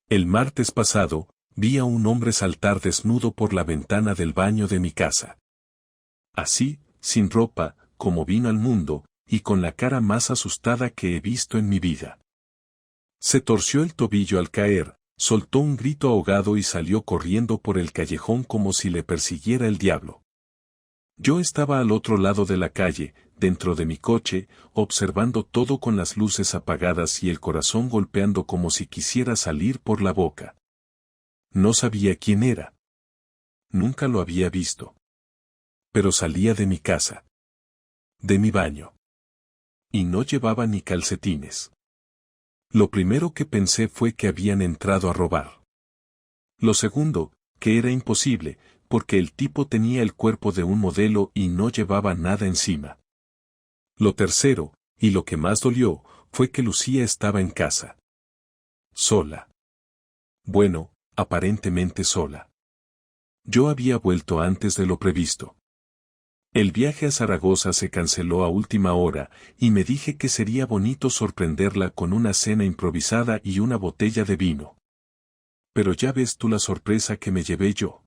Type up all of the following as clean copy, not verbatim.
El martes pasado, vi a un hombre saltar desnudo por la ventana del baño de mi casa. Así, sin ropa, como vino al mundo, y con la cara más asustada que he visto en mi vida. Se torció el tobillo al caer, soltó un grito ahogado y salió corriendo por el callejón como si le persiguiera el diablo. Yo estaba al otro lado de la calle, dentro de mi coche, observando todo con las luces apagadas y el corazón golpeando como si quisiera salir por la boca. No sabía quién era. Nunca lo había visto. Pero salía de mi casa. De mi baño. Y no llevaba ni calcetines. Lo primero que pensé fue que habían entrado a robar. Lo segundo, que era imposible, porque el tipo tenía el cuerpo de un modelo y no llevaba nada encima. Lo tercero, y lo que más dolió, fue que Lucía estaba en casa. Sola. Bueno, aparentemente sola. Yo había vuelto antes de lo previsto. El viaje a Zaragoza se canceló a última hora, y me dije que sería bonito sorprenderla con una cena improvisada y una botella de vino. Pero ya ves tú la sorpresa que me llevé yo.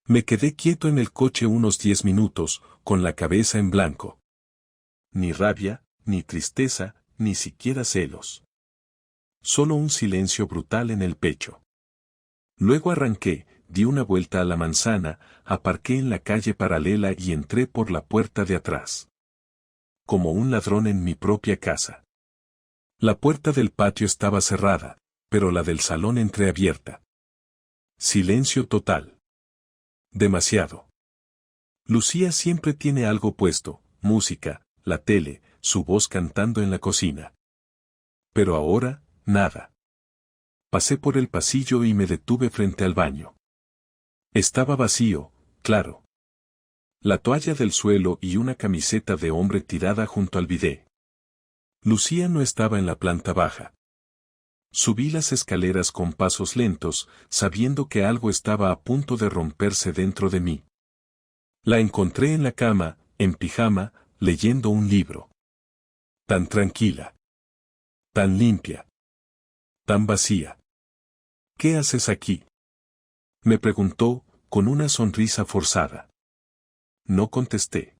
Me quedé quieto en el coche unos 10 minutos, con la cabeza en blanco. Ni rabia, ni tristeza, ni siquiera celos. Solo un silencio brutal en el pecho. Luego arranqué, di una vuelta a la manzana, aparqué en la calle paralela y entré por la puerta de atrás. Como un ladrón en mi propia casa. La puerta del patio estaba cerrada, pero la del salón entreabierta. Silencio total. Demasiado. Lucía siempre tiene algo puesto, música, la tele, su voz cantando en la cocina. Pero ahora, nada. Pasé por el pasillo y me detuve frente al baño. Estaba vacío, claro. La toalla del suelo y una camiseta de hombre tirada junto al bidé. Lucía no estaba en la planta baja. Subí las escaleras con pasos lentos, sabiendo que algo estaba a punto de romperse dentro de mí. La encontré en la cama, en pijama, leyendo un libro. Tan tranquila. Tan limpia. Tan vacía. ¿Qué haces aquí?, me preguntó, con una sonrisa forzada. No contesté.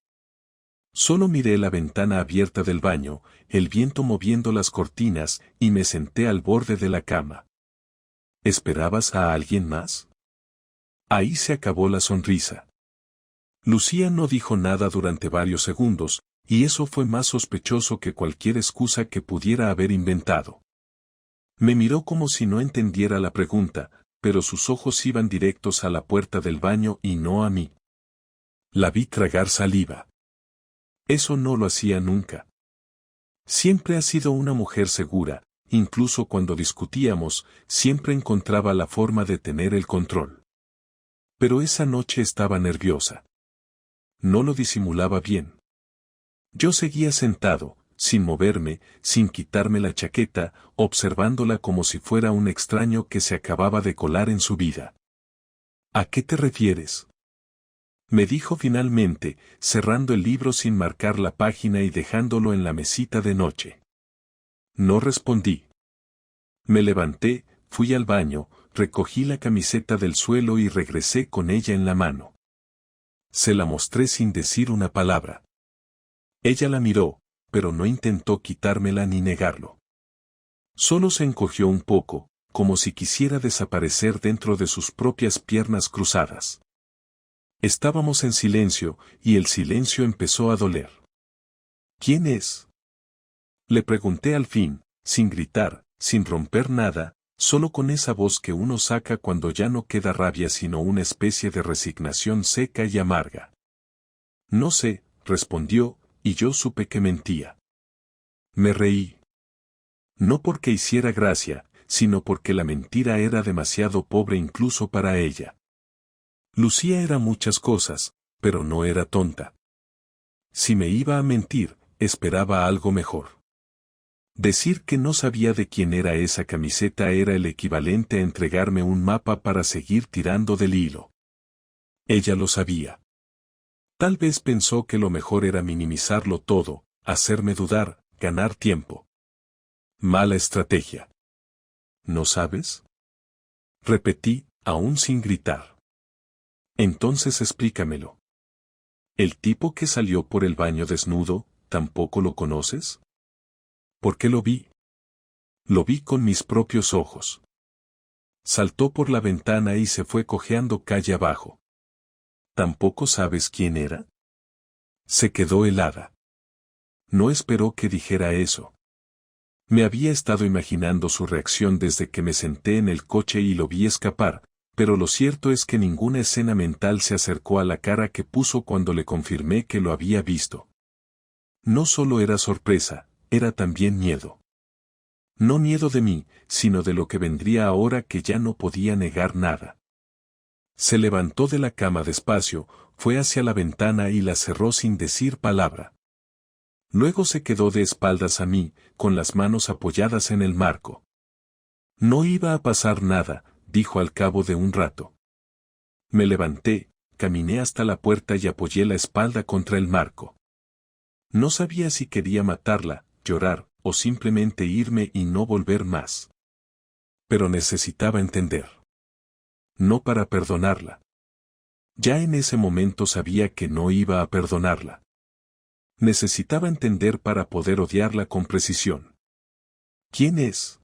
Solo miré la ventana abierta del baño, el viento moviendo las cortinas, y me senté al borde de la cama. ¿Esperabas a alguien más? Ahí se acabó la sonrisa. Lucía no dijo nada durante varios segundos, y eso fue más sospechoso que cualquier excusa que pudiera haber inventado. Me miró como si no entendiera la pregunta, pero sus ojos iban directos a la puerta del baño y no a mí. La vi tragar saliva. Eso no lo hacía nunca. Siempre ha sido una mujer segura, incluso cuando discutíamos, siempre encontraba la forma de tener el control. Pero esa noche estaba nerviosa. No lo disimulaba bien. Yo seguía sentado, sin moverme, sin quitarme la chaqueta, observándola como si fuera un extraño que se acababa de colar en su vida. ¿A qué te refieres?, me dijo finalmente, cerrando el libro sin marcar la página y dejándolo en la mesita de noche. No respondí. Me levanté, fui al baño, recogí la camiseta del suelo y regresé con ella en la mano. Se la mostré sin decir una palabra. Ella la miró, pero no intentó quitármela ni negarlo. Solo se encogió un poco, como si quisiera desaparecer dentro de sus propias piernas cruzadas. Estábamos en silencio, y el silencio empezó a doler. ¿Quién es?, le pregunté al fin, sin gritar, sin romper nada, solo con esa voz que uno saca cuando ya no queda rabia sino una especie de resignación seca y amarga. No sé, respondió, y yo supe que mentía. Me reí. No porque hiciera gracia, sino porque la mentira era demasiado pobre incluso para ella. Lucía era muchas cosas, pero no era tonta. Si me iba a mentir, esperaba algo mejor. Decir que no sabía de quién era esa camiseta era el equivalente a entregarme un mapa para seguir tirando del hilo. Ella lo sabía. Tal vez pensó que lo mejor era minimizarlo todo, hacerme dudar, ganar tiempo. Mala estrategia. ¿No sabes? Repetí, aún sin gritar. Entonces explícamelo. ¿El tipo que salió por el baño desnudo, tampoco lo conoces? ¿Por qué lo vi? Lo vi con mis propios ojos. Saltó por la ventana y se fue cojeando calle abajo. ¿Tampoco sabes quién era? Se quedó helada. No esperó que dijera eso. Me había estado imaginando su reacción desde que me senté en el coche y lo vi escapar, pero lo cierto es que ninguna escena mental se acercó a la cara que puso cuando le confirmé que lo había visto. No solo era sorpresa, era también miedo. No miedo de mí, sino de lo que vendría ahora que ya no podía negar nada. Se levantó de la cama despacio, fue hacia la ventana y la cerró sin decir palabra. Luego se quedó de espaldas a mí, con las manos apoyadas en el marco. No iba a pasar nada, dijo al cabo de un rato. Me levanté, caminé hasta la puerta y apoyé la espalda contra el marco. No sabía si quería matarla, llorar, o simplemente irme y no volver más. Pero necesitaba entender. No para perdonarla. Ya en ese momento sabía que no iba a perdonarla. Necesitaba entender para poder odiarla con precisión. ¿Quién es?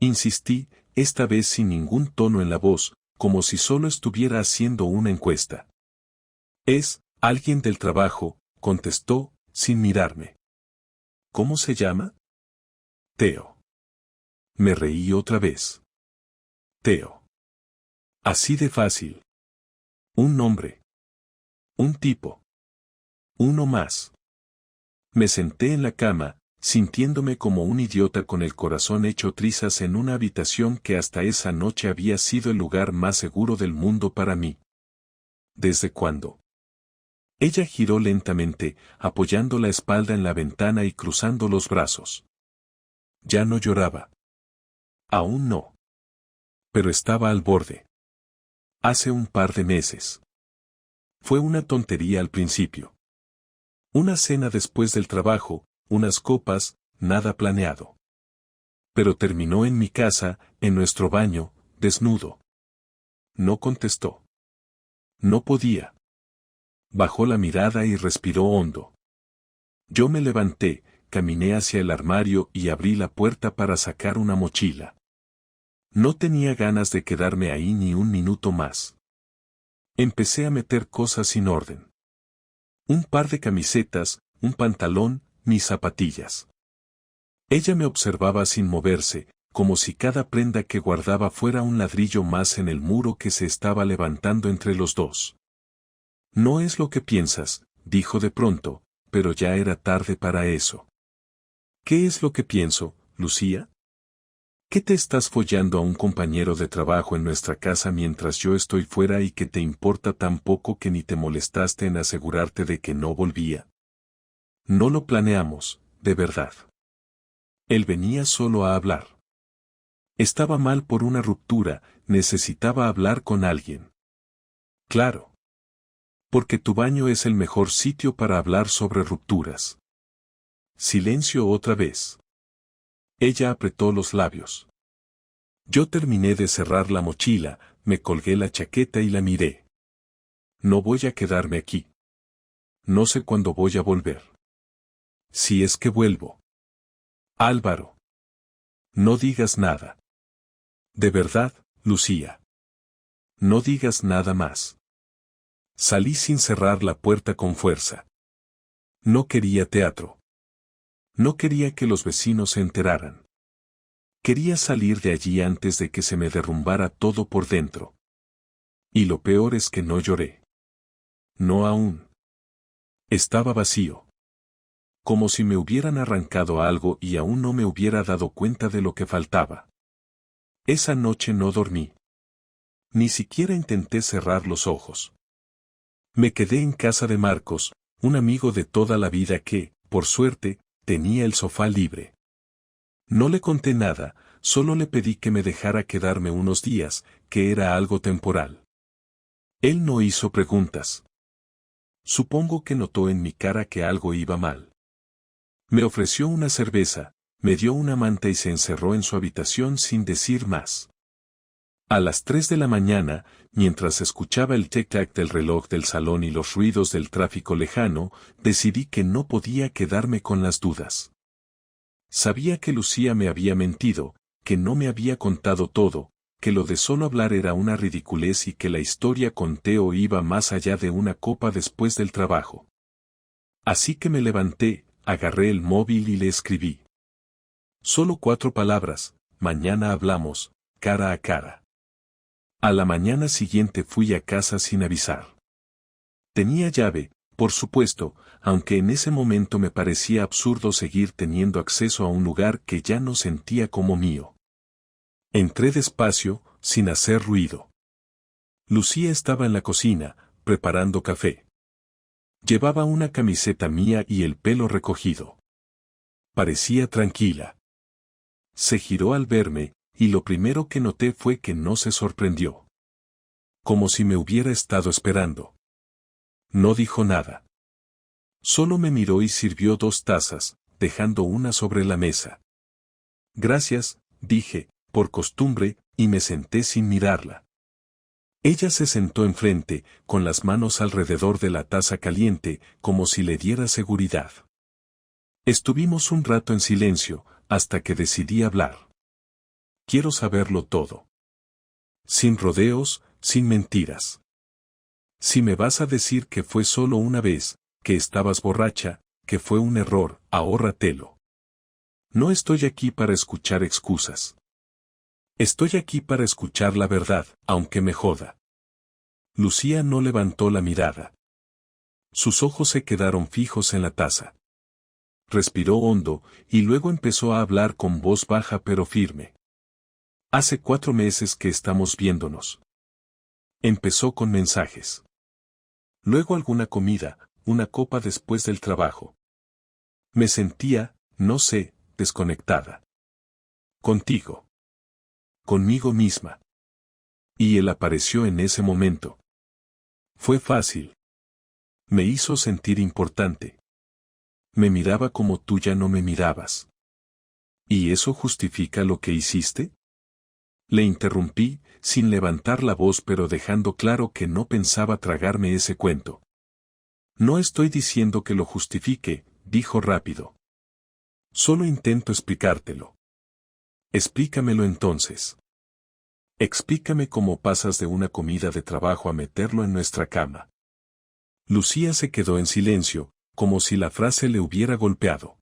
Insistí, esta vez sin ningún tono en la voz, como si solo estuviera haciendo una encuesta. Es alguien del trabajo, contestó, sin mirarme. ¿Cómo se llama? Teo. Me reí otra vez. Teo. Así de fácil. Un nombre. Un tipo. Uno más. Me senté en la cama, sintiéndome como un idiota con el corazón hecho trizas en una habitación que hasta esa noche había sido el lugar más seguro del mundo para mí. ¿Desde cuándo? Ella giró lentamente, apoyando la espalda en la ventana y cruzando los brazos. Ya no lloraba. Aún no. Pero estaba al borde. Hace un par de meses. Fue una tontería al principio. Una cena después del trabajo, unas copas, nada planeado. Pero terminó en mi casa, en nuestro baño, desnudo. No contestó. No podía. Bajó la mirada y respiró hondo. Yo me levanté, caminé hacia el armario y abrí la puerta para sacar una mochila. No tenía ganas de quedarme ahí ni un minuto más. Empecé a meter cosas sin orden. Un par de camisetas, un pantalón, mis zapatillas. Ella me observaba sin moverse, como si cada prenda que guardaba fuera un ladrillo más en el muro que se estaba levantando entre los dos. No es lo que piensas, dijo de pronto, pero ya era tarde para eso. ¿Qué es lo que pienso, Lucía? ¿Qué te estás follando a un compañero de trabajo en nuestra casa mientras yo estoy fuera y que te importa tan poco que ni te molestaste en asegurarte de que no volvía? No lo planeamos, de verdad. Él venía solo a hablar. Estaba mal por una ruptura, necesitaba hablar con alguien. Claro. Porque tu baño es el mejor sitio para hablar sobre rupturas. Silencio otra vez. Ella apretó los labios. Yo terminé de cerrar la mochila, me colgué la chaqueta y la miré. No voy a quedarme aquí. No sé cuándo voy a volver. Si es que vuelvo. Álvaro. No digas nada. De verdad, Lucía. No digas nada más. Salí sin cerrar la puerta con fuerza. No quería teatro. No quería que los vecinos se enteraran. Quería salir de allí antes de que se me derrumbara todo por dentro. Y lo peor es que no lloré. No aún. Estaba vacío. Como si me hubieran arrancado algo y aún no me hubiera dado cuenta de lo que faltaba. Esa noche no dormí. Ni siquiera intenté cerrar los ojos. Me quedé en casa de Marcos, un amigo de toda la vida que, por suerte, tenía el sofá libre. No le conté nada, solo le pedí que me dejara quedarme unos días, que era algo temporal. Él no hizo preguntas. Supongo que notó en mi cara que algo iba mal. Me ofreció una cerveza, me dio una manta y se encerró en su habitación sin decir más. A las 3 de la mañana, mientras escuchaba el tic-tac del reloj del salón y los ruidos del tráfico lejano, decidí que no podía quedarme con las dudas. Sabía que Lucía me había mentido, que no me había contado todo, que lo de solo hablar era una ridiculez y que la historia con Teo iba más allá de una copa después del trabajo. Así que me levanté, agarré el móvil y le escribí. Solo 4 palabras: mañana hablamos, cara a cara. A la mañana siguiente fui a casa sin avisar. Tenía llave, por supuesto, aunque en ese momento me parecía absurdo seguir teniendo acceso a un lugar que ya no sentía como mío. Entré despacio, sin hacer ruido. Lucía estaba en la cocina, preparando café. Llevaba una camiseta mía y el pelo recogido. Parecía tranquila. Se giró al verme, y lo primero que noté fue que no se sorprendió. Como si me hubiera estado esperando. No dijo nada. Solo me miró y sirvió 2 tazas, dejando una sobre la mesa. Gracias, dije, por costumbre, y me senté sin mirarla. Ella se sentó enfrente, con las manos alrededor de la taza caliente, como si le diera seguridad. Estuvimos un rato en silencio, hasta que decidí hablar. Quiero saberlo todo. Sin rodeos, sin mentiras. Si me vas a decir que fue solo una vez, que estabas borracha, que fue un error, ahórratelo. No estoy aquí para escuchar excusas. Estoy aquí para escuchar la verdad, aunque me joda. Lucía no levantó la mirada. Sus ojos se quedaron fijos en la taza. Respiró hondo, y luego empezó a hablar con voz baja pero firme. Hace 4 meses que estamos viéndonos. Empezó con mensajes. Luego alguna comida, una copa después del trabajo. Me sentía, no sé, desconectada. Contigo. Conmigo misma. Y él apareció en ese momento. Fue fácil. Me hizo sentir importante. Me miraba como tú ya no me mirabas. ¿Y eso justifica lo que hiciste? Le interrumpí, sin levantar la voz pero dejando claro que no pensaba tragarme ese cuento. No estoy diciendo que lo justifique, dijo rápido. Solo intento explicártelo. Explícamelo entonces. Explícame cómo pasas de una comida de trabajo a meterlo en nuestra cama. Lucía se quedó en silencio, como si la frase le hubiera golpeado.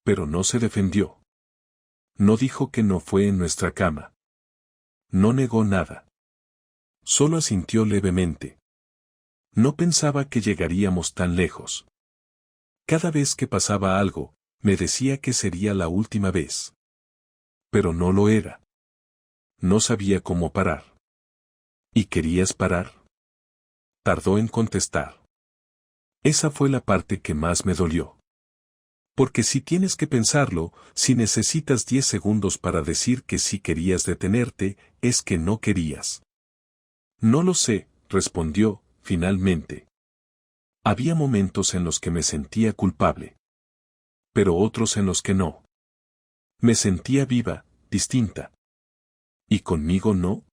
Pero no se defendió. No dijo que no fue en nuestra cama. No negó nada. Solo asintió levemente. No pensaba que llegaríamos tan lejos. Cada vez que pasaba algo, me decía que sería la última vez. Pero no lo era. No sabía cómo parar. ¿Y querías parar? Tardó en contestar. Esa fue la parte que más me dolió. Porque si tienes que pensarlo, si necesitas 10 segundos para decir que sí querías detenerte, es que no querías. No lo sé, respondió, finalmente. Había momentos en los que me sentía culpable. Pero otros en los que no. Me sentía viva, distinta. ¿Y conmigo no?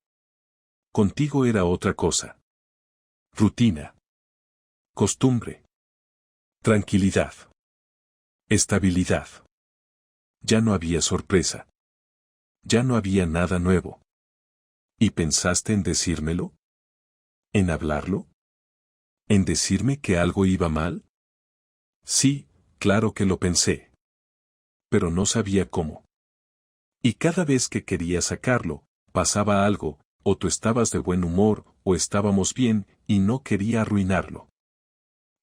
Contigo era otra cosa. Rutina. Costumbre. Tranquilidad. Estabilidad. Ya no había sorpresa. Ya no había nada nuevo. ¿Y pensaste en decírmelo? ¿En hablarlo? ¿En decirme que algo iba mal? Sí, claro que lo pensé. Pero no sabía cómo. Y cada vez que quería sacarlo, pasaba algo, o tú estabas de buen humor, o estábamos bien, y no quería arruinarlo.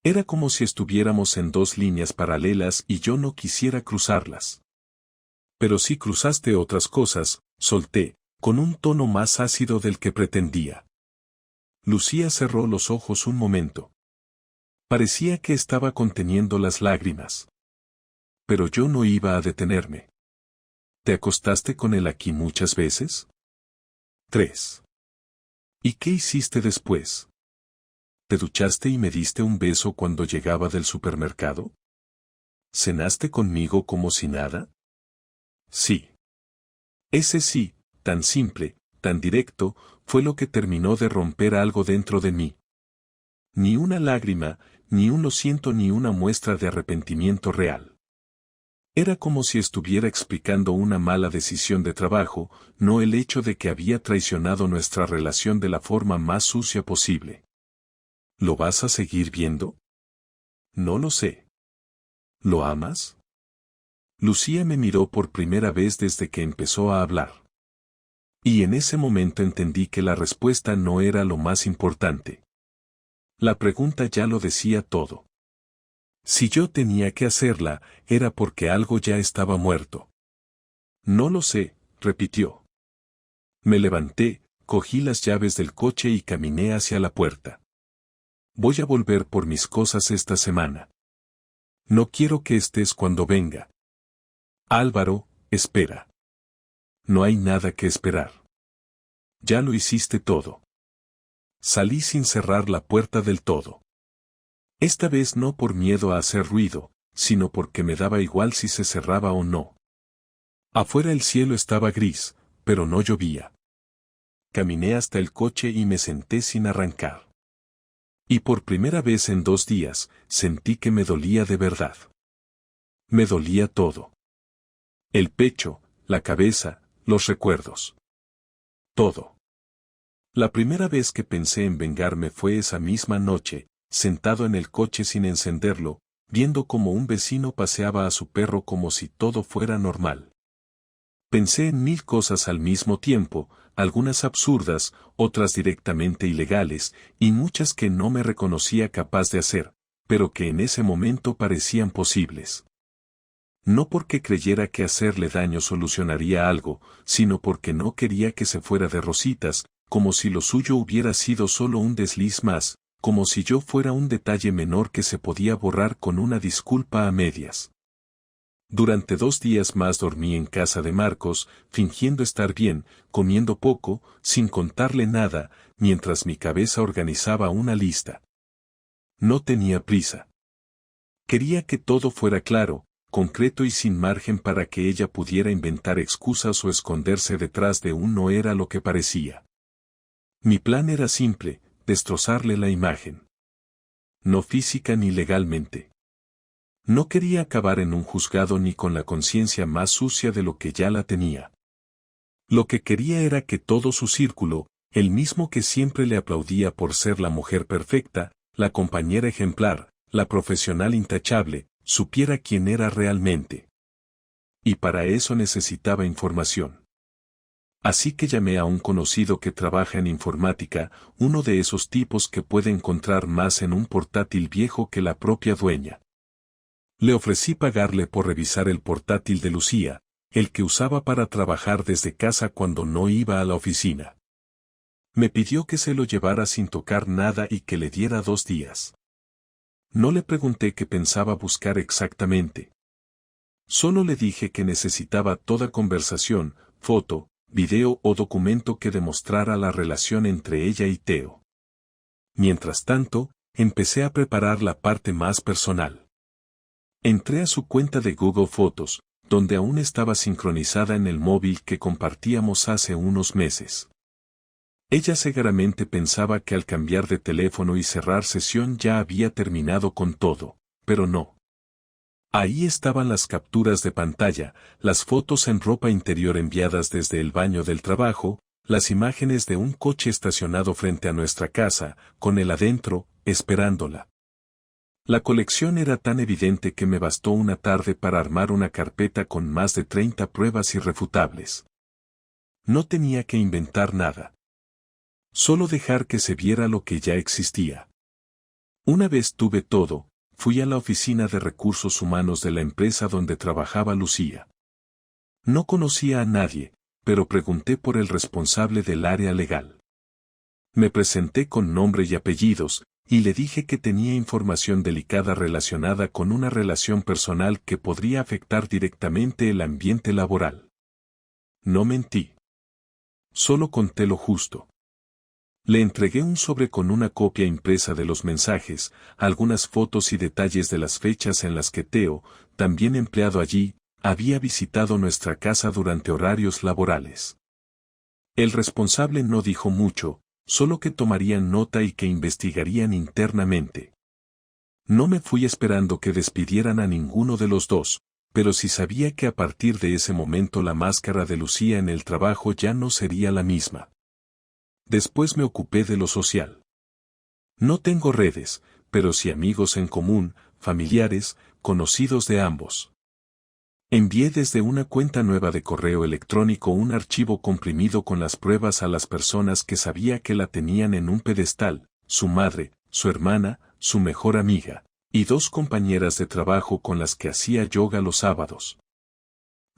Era como si estuviéramos en 2 líneas paralelas y yo no quisiera cruzarlas. Pero si cruzaste otras cosas, solté, con un tono más ácido del que pretendía. Lucía cerró los ojos un momento. Parecía que estaba conteniendo las lágrimas. Pero yo no iba a detenerme. ¿Te acostaste con él aquí muchas veces? 3. ¿Y qué hiciste después? ¿Te duchaste y me diste un beso cuando llegaba del supermercado? ¿Cenaste conmigo como si nada? Sí. Ese sí, tan simple, tan directo, fue lo que terminó de romper algo dentro de mí. Ni una lágrima, ni un lo siento ni una muestra de arrepentimiento real. Era como si estuviera explicando una mala decisión de trabajo, no el hecho de que había traicionado nuestra relación de la forma más sucia posible. ¿Lo vas a seguir viendo? No lo sé. ¿Lo amas? Lucía me miró por primera vez desde que empezó a hablar. Y en ese momento entendí que la respuesta no era lo más importante. La pregunta ya lo decía todo. Si yo tenía que hacerla, era porque algo ya estaba muerto. No lo sé, repitió. Me levanté, cogí las llaves del coche y caminé hacia la puerta. Voy a volver por mis cosas esta semana. No quiero que estés cuando venga. Álvaro, espera. No hay nada que esperar. Ya lo hiciste todo. Salí sin cerrar la puerta del todo. Esta vez no por miedo a hacer ruido, sino porque me daba igual si se cerraba o no. Afuera el cielo estaba gris, pero no llovía. Caminé hasta el coche y me senté sin arrancar. Y por primera vez en 2 días, sentí que me dolía de verdad. Me dolía todo. El pecho, la cabeza, los recuerdos. Todo. La primera vez que pensé en vengarme fue esa misma noche, sentado en el coche sin encenderlo, viendo cómo un vecino paseaba a su perro como si todo fuera normal. Pensé en 1000 cosas al mismo tiempo, algunas absurdas, otras directamente ilegales, y muchas que no me reconocía capaz de hacer, pero que en ese momento parecían posibles. No porque creyera que hacerle daño solucionaría algo, sino porque no quería que se fuera de rositas, como si lo suyo hubiera sido solo un desliz más, como si yo fuera un detalle menor que se podía borrar con una disculpa a medias. Durante 2 días más dormí en casa de Marcos, fingiendo estar bien, comiendo poco, sin contarle nada, mientras mi cabeza organizaba una lista. No tenía prisa. Quería que todo fuera claro, concreto y sin margen para que ella pudiera inventar excusas o esconderse detrás de un no era lo que parecía. Mi plan era simple, destrozarle la imagen. No física ni legalmente. No quería acabar en un juzgado ni con la conciencia más sucia de lo que ya la tenía. Lo que quería era que todo su círculo, el mismo que siempre le aplaudía por ser la mujer perfecta, la compañera ejemplar, la profesional intachable, supiera quién era realmente. Y para eso necesitaba información. Así que llamé a un conocido que trabaja en informática, uno de esos tipos que puede encontrar más en un portátil viejo que la propia dueña. Le ofrecí pagarle por revisar el portátil de Lucía, el que usaba para trabajar desde casa cuando no iba a la oficina. Me pidió que se lo llevara sin tocar nada y que le diera 2 días. No le pregunté qué pensaba buscar exactamente. Solo le dije que necesitaba toda conversación, foto, video o documento que demostrara la relación entre ella y Teo. Mientras tanto, empecé a preparar la parte más personal. Entré a su cuenta de Google Fotos, donde aún estaba sincronizada en el móvil que compartíamos hace unos meses. Ella seguramente pensaba que al cambiar de teléfono y cerrar sesión ya había terminado con todo, pero no. Ahí estaban las capturas de pantalla, las fotos en ropa interior enviadas desde el baño del trabajo, las imágenes de un coche estacionado frente a nuestra casa, con él adentro, esperándola. La colección era tan evidente que me bastó una tarde para armar una carpeta con más de 30 pruebas irrefutables. No tenía que inventar nada. Solo dejar que se viera lo que ya existía. Una vez tuve todo, fui a la oficina de recursos humanos de la empresa donde trabajaba Lucía. No conocía a nadie, pero pregunté por el responsable del área legal. Me presenté con nombre y apellidos, y le dije que tenía información delicada relacionada con una relación personal que podría afectar directamente el ambiente laboral. No mentí. Solo conté lo justo. Le entregué un sobre con una copia impresa de los mensajes, algunas fotos y detalles de las fechas en las que Teo, también empleado allí, había visitado nuestra casa durante horarios laborales. El responsable no dijo mucho, solo que tomarían nota y que investigarían internamente. No me fui esperando que despidieran a ninguno de los dos, pero sí sabía que a partir de ese momento la máscara de Lucía en el trabajo ya no sería la misma. Después me ocupé de lo social. No tengo redes, pero sí amigos en común, familiares, conocidos de ambos. Envié desde una cuenta nueva de correo electrónico un archivo comprimido con las pruebas a las personas que sabía que la tenían en un pedestal, su madre, su hermana, su mejor amiga, y 2 compañeras de trabajo con las que hacía yoga los sábados.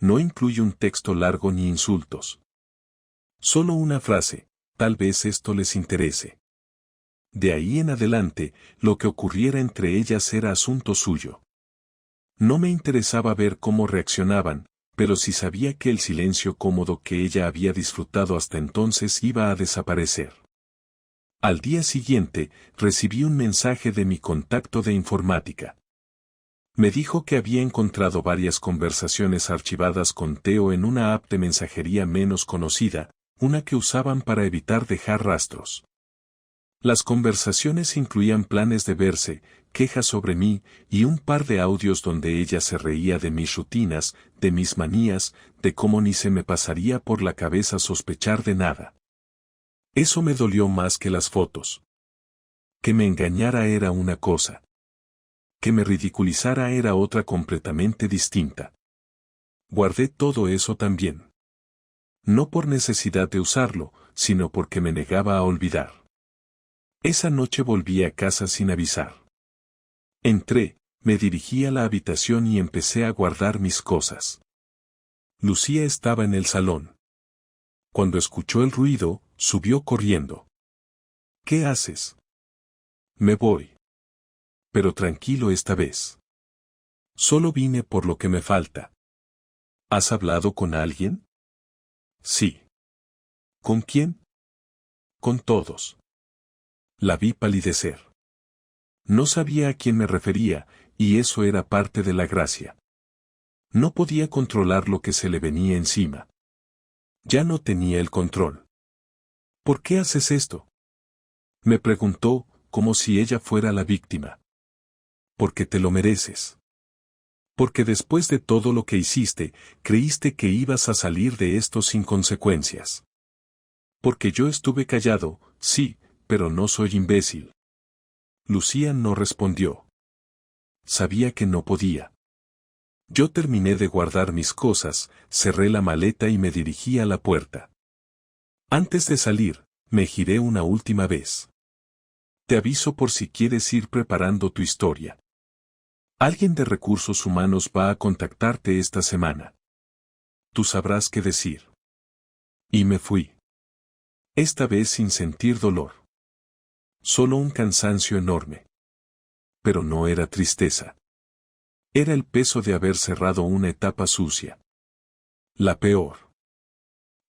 No incluye un texto largo ni insultos. Solo una frase, tal vez esto les interese. De ahí en adelante, lo que ocurriera entre ellas era asunto suyo. No me interesaba ver cómo reaccionaban, pero sí sabía que el silencio cómodo que ella había disfrutado hasta entonces iba a desaparecer. Al día siguiente, recibí un mensaje de mi contacto de informática. Me dijo que había encontrado varias conversaciones archivadas con Teo en una app de mensajería menos conocida, una que usaban para evitar dejar rastros. Las conversaciones incluían planes de verse, quejas sobre mí, y un par de audios donde ella se reía de mis rutinas, de mis manías, de cómo ni se me pasaría por la cabeza sospechar de nada. Eso me dolió más que las fotos. Que me engañara era una cosa. Que me ridiculizara era otra completamente distinta. Guardé todo eso también. No por necesidad de usarlo, sino porque me negaba a olvidar. Esa noche volví a casa sin avisar. Entré, me dirigí a la habitación y empecé a guardar mis cosas. Lucía estaba en el salón. Cuando escuchó el ruido, subió corriendo. ¿Qué haces? Me voy. Pero tranquilo esta vez. Solo vine por lo que me falta. ¿Has hablado con alguien? Sí. ¿Con quién? Con todos. La vi palidecer. No sabía a quién me refería, y eso era parte de la gracia. No podía controlar lo que se le venía encima. Ya no tenía el control. ¿Por qué haces esto? Me preguntó, como si ella fuera la víctima. Porque te lo mereces. Porque después de todo lo que hiciste, creíste que ibas a salir de esto sin consecuencias. Porque yo estuve callado, sí, pero no soy imbécil. Lucía no respondió. Sabía que no podía. Yo terminé de guardar mis cosas, cerré la maleta y me dirigí a la puerta. Antes de salir, me giré una última vez. Te aviso por si quieres ir preparando tu historia. Alguien de recursos humanos va a contactarte esta semana. Tú sabrás qué decir. Y me fui. Esta vez sin sentir dolor. Solo un cansancio enorme. Pero no era tristeza. Era el peso de haber cerrado una etapa sucia. La peor.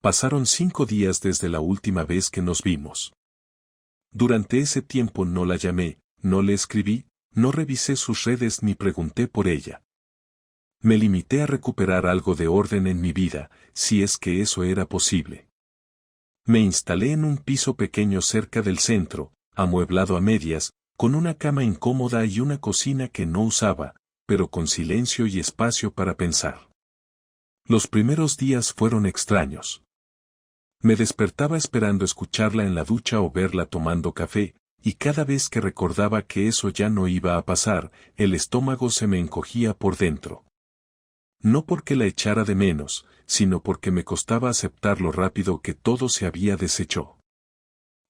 Pasaron 5 días desde la última vez que nos vimos. Durante ese tiempo no la llamé, no le escribí, no revisé sus redes ni pregunté por ella. Me limité a recuperar algo de orden en mi vida, si es que eso era posible. Me instalé en un piso pequeño cerca del centro, amueblado a medias, con una cama incómoda y una cocina que no usaba, pero con silencio y espacio para pensar. Los primeros días fueron extraños. Me despertaba esperando escucharla en la ducha o verla tomando café, y cada vez que recordaba que eso ya no iba a pasar, el estómago se me encogía por dentro. No porque la echara de menos, sino porque me costaba aceptar lo rápido que todo se había deshecho.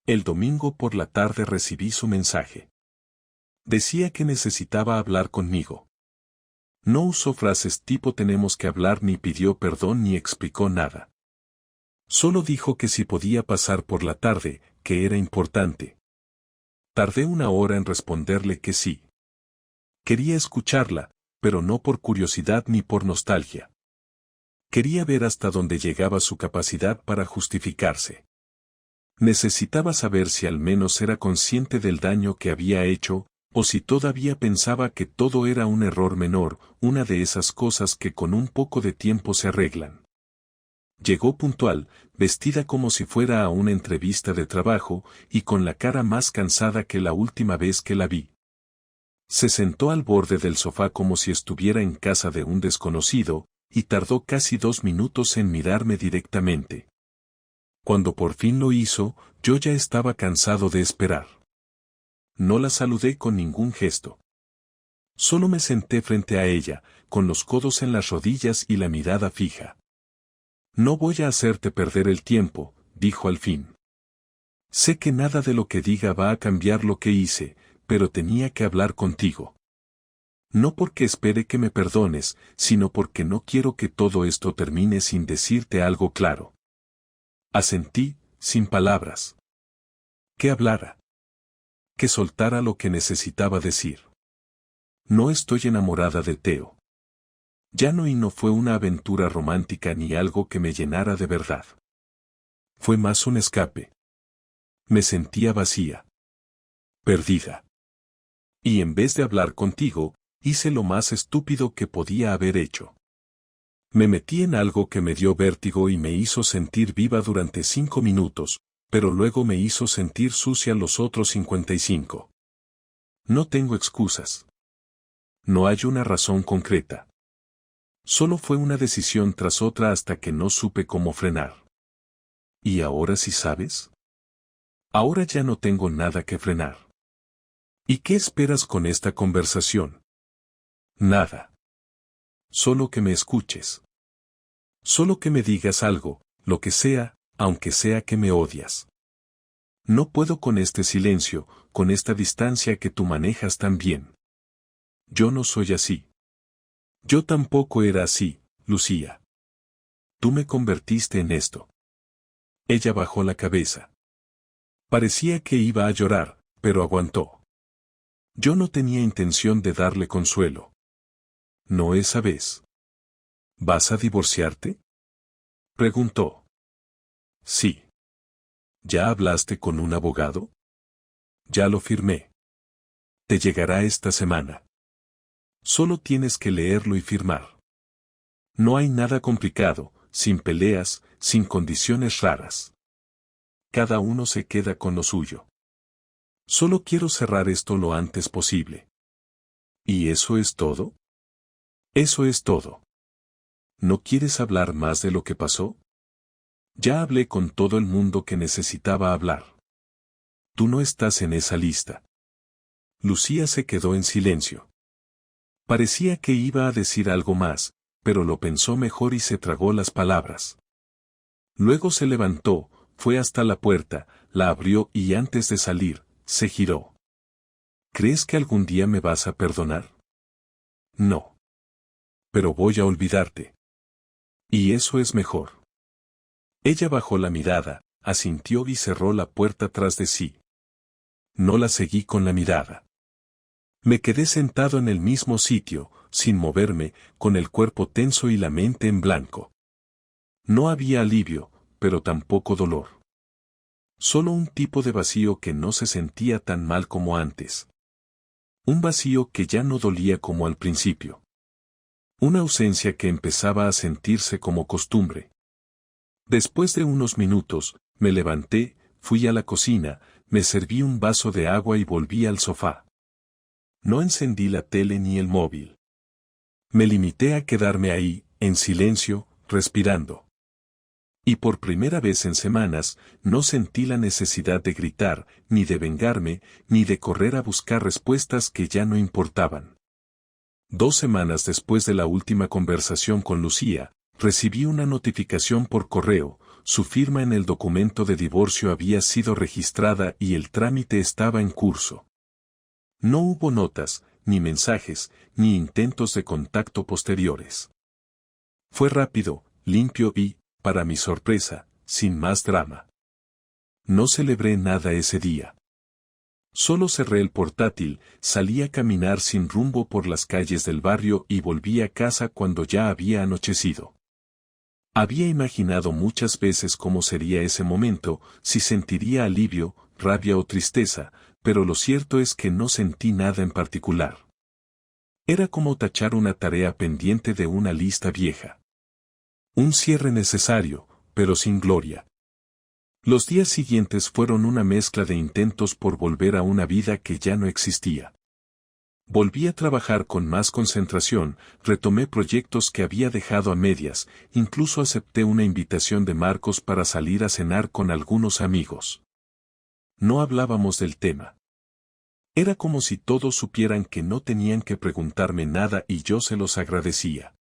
El domingo por la tarde recibí su mensaje. Decía que necesitaba hablar conmigo. No usó frases tipo tenemos que hablar ni pidió perdón ni explicó nada. Solo dijo que si podía pasar por la tarde, que era importante. Tardé 1 hora en responderle que sí. Quería escucharla, pero no por curiosidad ni por nostalgia. Quería ver hasta dónde llegaba su capacidad para justificarse. Necesitaba saber si al menos era consciente del daño que había hecho, o si todavía pensaba que todo era un error menor, una de esas cosas que con un poco de tiempo se arreglan. Llegó puntual, vestida como si fuera a una entrevista de trabajo, y con la cara más cansada que la última vez que la vi. Se sentó al borde del sofá como si estuviera en casa de un desconocido, y tardó casi 2 minutos en mirarme directamente. Cuando por fin lo hizo, yo ya estaba cansado de esperar. No la saludé con ningún gesto. Solo me senté frente a ella, con los codos en las rodillas y la mirada fija. No voy a hacerte perder el tiempo, dijo al fin. Sé que nada de lo que diga va a cambiar lo que hice, pero tenía que hablar contigo. No porque espere que me perdones, sino porque no quiero que todo esto termine sin decirte algo claro. Asentí, sin palabras. Que hablara. Que soltara lo que necesitaba decir. No estoy enamorada de Theo. Ya no, y no fue una aventura romántica ni algo que me llenara de verdad. Fue más un escape. Me sentía vacía. Perdida. Y en vez de hablar contigo, hice lo más estúpido que podía haber hecho. Me metí en algo que me dio vértigo y me hizo sentir viva durante 5 minutos, pero luego me hizo sentir sucia los otros 55. No tengo excusas. No hay una razón concreta. Solo fue una decisión tras otra hasta que no supe cómo frenar. ¿Y ahora sí sabes? Ahora ya no tengo nada que frenar. ¿Y qué esperas con esta conversación? Nada. Solo que me escuches. Solo que me digas algo, lo que sea, aunque sea que me odias. No puedo con este silencio, con esta distancia que tú manejas tan bien. Yo no soy así. Yo tampoco era así, Lucía. Tú me convertiste en esto. Ella bajó la cabeza. Parecía que iba a llorar, pero aguantó. Yo no tenía intención de darle consuelo. No esa vez. ¿Vas a divorciarte? Preguntó. Sí. ¿Ya hablaste con un abogado? Ya lo firmé. Te llegará esta semana. Solo tienes que leerlo y firmar. No hay nada complicado, sin peleas, sin condiciones raras. Cada uno se queda con lo suyo. Solo quiero cerrar esto lo antes posible. ¿Y eso es todo? Eso es todo. ¿No quieres hablar más de lo que pasó? Ya hablé con todo el mundo que necesitaba hablar. Tú no estás en esa lista. Lucía se quedó en silencio. Parecía que iba a decir algo más, pero lo pensó mejor y se tragó las palabras. Luego se levantó, fue hasta la puerta, la abrió y antes de salir, se giró. ¿Crees que algún día me vas a perdonar? No. Pero voy a olvidarte. Y eso es mejor. Ella bajó la mirada, asintió y cerró la puerta tras de sí. No la seguí con la mirada. Me quedé sentado en el mismo sitio, sin moverme, con el cuerpo tenso y la mente en blanco. No había alivio, pero tampoco dolor. Solo un tipo de vacío que no se sentía tan mal como antes. Un vacío que ya no dolía como al principio. Una ausencia que empezaba a sentirse como costumbre. Después de unos minutos, me levanté, fui a la cocina, me serví un vaso de agua y volví al sofá. No encendí la tele ni el móvil. Me limité a quedarme ahí, en silencio, respirando. Y por primera vez en semanas, no sentí la necesidad de gritar, ni de vengarme, ni de correr a buscar respuestas que ya no importaban. 2 semanas después de la última conversación con Lucía, recibí una notificación por correo, su firma en el documento de divorcio había sido registrada y el trámite estaba en curso. No hubo notas, ni mensajes, ni intentos de contacto posteriores. Fue rápido, limpio y, para mi sorpresa, sin más drama. No celebré nada ese día. Solo cerré el portátil, salí a caminar sin rumbo por las calles del barrio y volví a casa cuando ya había anochecido. Había imaginado muchas veces cómo sería ese momento, si sentiría alivio, rabia o tristeza, pero lo cierto es que no sentí nada en particular. Era como tachar una tarea pendiente de una lista vieja. Un cierre necesario, pero sin gloria. Los días siguientes fueron una mezcla de intentos por volver a una vida que ya no existía. Volví a trabajar con más concentración, retomé proyectos que había dejado a medias, incluso acepté una invitación de Marcos para salir a cenar con algunos amigos. No hablábamos del tema. Era como si todos supieran que no tenían que preguntarme nada y yo se los agradecía.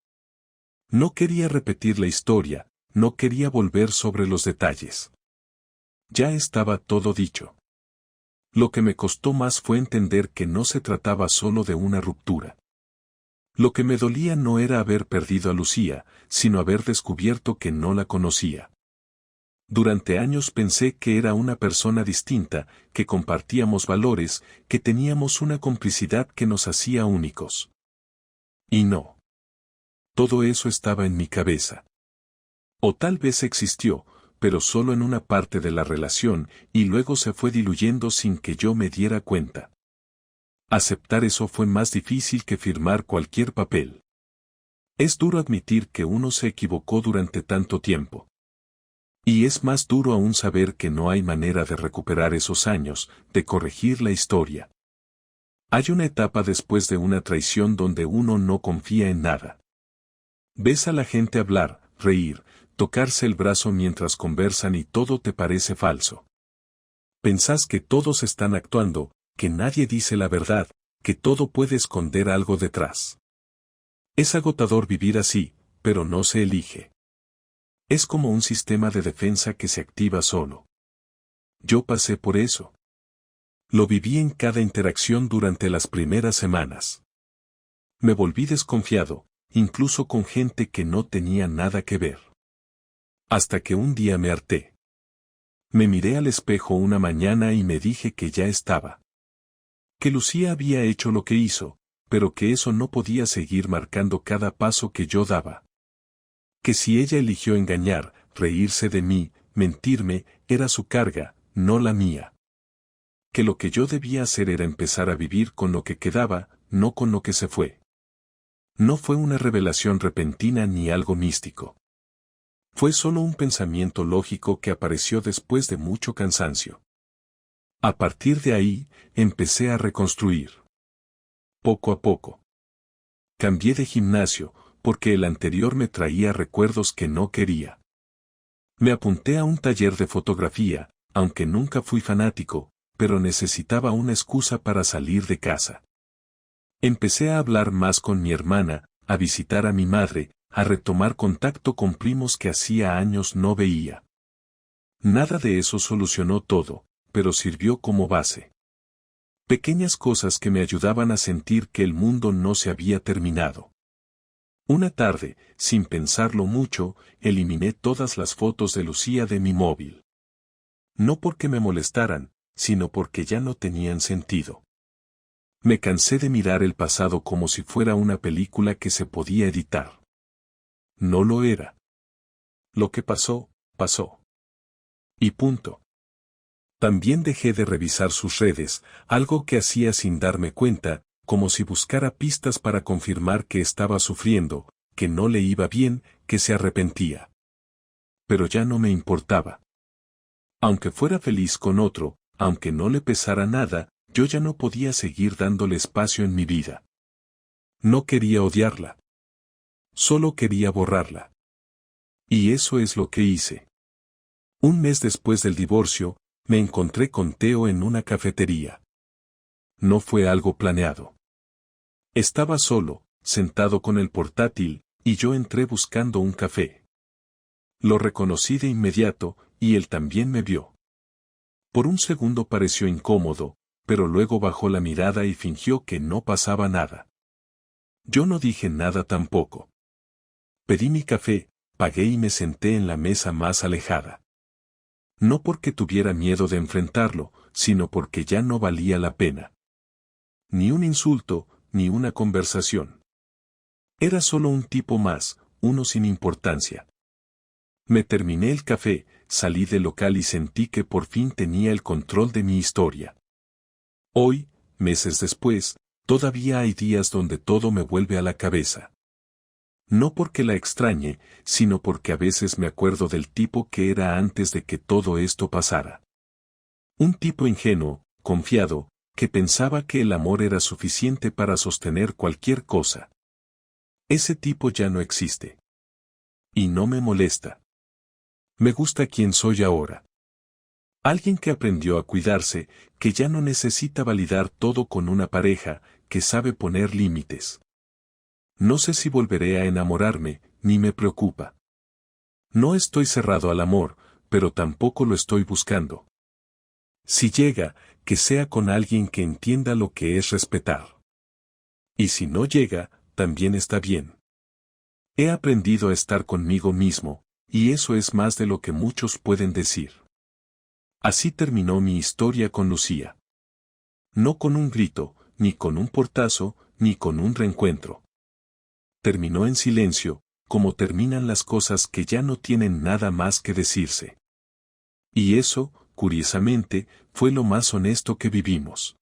No quería repetir la historia, no quería volver sobre los detalles. Ya estaba todo dicho. Lo que me costó más fue entender que no se trataba solo de una ruptura. Lo que me dolía no era haber perdido a Lucía, sino haber descubierto que no la conocía. Durante años pensé que era una persona distinta, que compartíamos valores, que teníamos una complicidad que nos hacía únicos. Y no. Todo eso estaba en mi cabeza. O tal vez existió, pero solo en una parte de la relación, y luego se fue diluyendo sin que yo me diera cuenta. Aceptar eso fue más difícil que firmar cualquier papel. Es duro admitir que uno se equivocó durante tanto tiempo. Y es más duro aún saber que no hay manera de recuperar esos años, de corregir la historia. Hay una etapa después de una traición donde uno no confía en nada. Ves a la gente hablar, reír, tocarse el brazo mientras conversan y todo te parece falso. Pensás que todos están actuando, que nadie dice la verdad, que todo puede esconder algo detrás. Es agotador vivir así, pero no se elige. Es como un sistema de defensa que se activa solo. Yo pasé por eso. Lo viví en cada interacción durante las primeras semanas. Me volví desconfiado, incluso con gente que no tenía nada que ver. Hasta que un día me harté. Me miré al espejo una mañana y me dije que ya estaba. Que Lucía había hecho lo que hizo, pero que eso no podía seguir marcando cada paso que yo daba. Que si ella eligió engañar, reírse de mí, mentirme, era su carga, no la mía. Que lo que yo debía hacer era empezar a vivir con lo que quedaba, no con lo que se fue. No fue una revelación repentina ni algo místico. Fue solo un pensamiento lógico que apareció después de mucho cansancio. A partir de ahí, empecé a reconstruir. Poco a poco. Cambié de gimnasio, porque el anterior me traía recuerdos que no quería. Me apunté a un taller de fotografía, aunque nunca fui fanático, pero necesitaba una excusa para salir de casa. Empecé a hablar más con mi hermana, a visitar a mi madre, a retomar contacto con primos que hacía años no veía. Nada de eso solucionó todo, pero sirvió como base. Pequeñas cosas que me ayudaban a sentir que el mundo no se había terminado. Una tarde, sin pensarlo mucho, eliminé todas las fotos de Lucía de mi móvil. No porque me molestaran, sino porque ya no tenían sentido. Me cansé de mirar el pasado como si fuera una película que se podía editar. No lo era. Lo que pasó, pasó. Y punto. También dejé de revisar sus redes, algo que hacía sin darme cuenta, como si buscara pistas para confirmar que estaba sufriendo, que no le iba bien, que se arrepentía. Pero ya no me importaba. Aunque fuera feliz con otro, aunque no le pesara nada, yo ya no podía seguir dándole espacio en mi vida. No quería odiarla. Solo quería borrarla. Y eso es lo que hice. Un mes después del divorcio, me encontré con Teo en una cafetería. No fue algo planeado. Estaba solo, sentado con el portátil, y yo entré buscando un café. Lo reconocí de inmediato, y él también me vio. Por un segundo pareció incómodo, pero luego bajó la mirada y fingió que no pasaba nada. Yo no dije nada tampoco. Pedí mi café, pagué y me senté en la mesa más alejada. No porque tuviera miedo de enfrentarlo, sino porque ya no valía la pena. Ni un insulto, ni una conversación. Era solo un tipo más, uno sin importancia. Me terminé el café, salí del local y sentí que por fin tenía el control de mi historia. Hoy, meses después, todavía hay días donde todo me vuelve a la cabeza. No porque la extrañe, sino porque a veces me acuerdo del tipo que era antes de que todo esto pasara. Un tipo ingenuo, confiado, que pensaba que el amor era suficiente para sostener cualquier cosa. Ese tipo ya no existe. Y no me molesta. Me gusta quien soy ahora. Alguien que aprendió a cuidarse, que ya no necesita validar todo con una pareja, que sabe poner límites. No sé si volveré a enamorarme, ni me preocupa. No estoy cerrado al amor, pero tampoco lo estoy buscando. Si llega, que sea con alguien que entienda lo que es respetar. Y si no llega, también está bien. He aprendido a estar conmigo mismo, y eso es más de lo que muchos pueden decir. Así terminó mi historia con Lucía. No con un grito, ni con un portazo, ni con un reencuentro. Terminó en silencio, como terminan las cosas que ya no tienen nada más que decirse. Y eso, curiosamente, fue lo más honesto que vivimos.